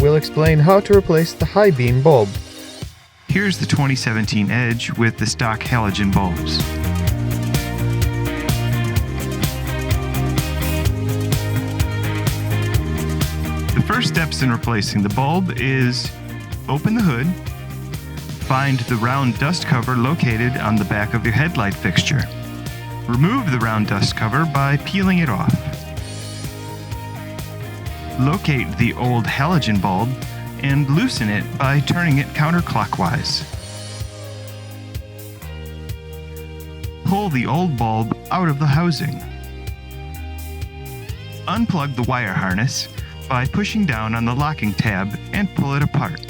We'll explain how to replace the high beam bulb. Here's the 2017 Edge with the stock halogen bulbs. The first steps in replacing the bulb is open the hood, find the round dust cover located on the back of your headlight fixture. Remove the round dust cover by peeling it off. Locate the old halogen bulb and loosen it by turning it counterclockwise. Pull the old bulb out of the housing. Unplug the wire harness by pushing down on the locking tab and pull it apart.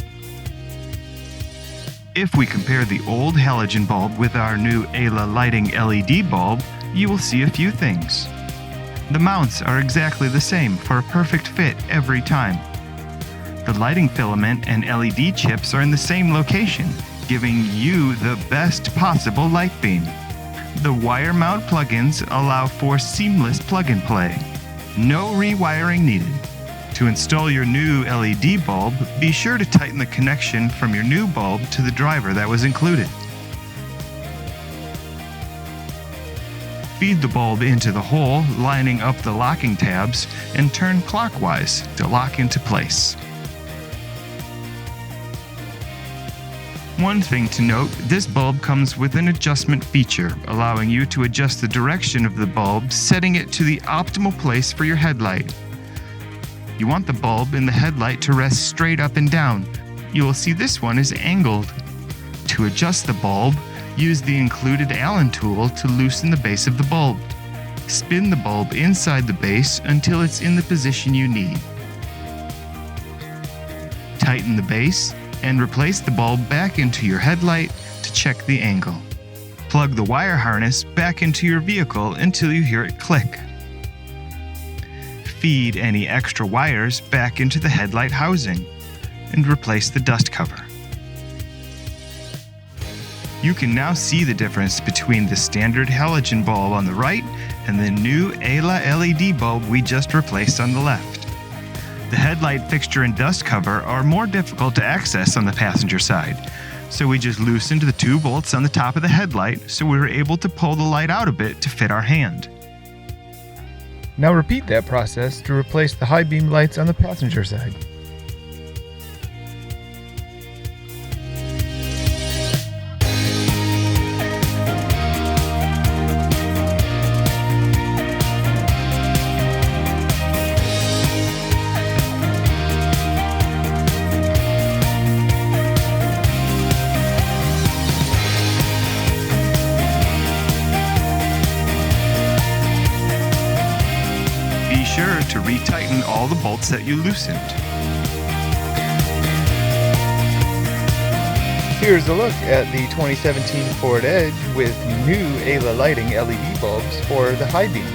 If we compare the old halogen bulb with our new ALA lighting LED bulb, you will see a few things. The mounts are exactly the same for a perfect fit every time. The lighting filament and LED chips are in the same location, giving you the best possible light beam. The wire mount plugins allow for seamless plug-and-play. No rewiring needed. To install your new LED bulb, be sure to tighten the connection from your new bulb to the driver that was included. Feed the bulb into the hole, lining up the locking tabs, and turn clockwise to lock into place. One thing to note, this bulb comes with an adjustment feature, allowing you to adjust the direction of the bulb, setting it to the optimal place for your headlight. You want the bulb in the headlight to rest straight up and down. You will see this one is angled. To adjust the bulb, use the included Allen tool to loosen the base of the bulb. Spin the bulb inside the base until it's in the position you need. Tighten the base and replace the bulb back into your headlight to check the angle. Plug the wire harness back into your vehicle until you hear it click. Feed any extra wires back into the headlight housing and replace the dust cover. You can now see the difference between the standard halogen bulb on the right and the new ALA LED bulb we just replaced on the left. The headlight fixture and dust cover are more difficult to access on the passenger side, so we just loosened the two bolts on the top of the headlight so we were able to pull the light out a bit to fit our hand. Now repeat that process to replace the high beam lights on the passenger side. Be sure to retighten all the bolts that you loosened. Here's a look at the 2017 Ford Edge with new ALA lighting LED bulbs for the high beams.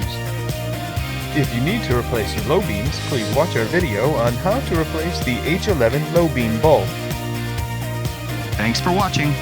If you need to replace your low beams, please watch our video on how to replace the H11 low beam bulb. Thanks for watching.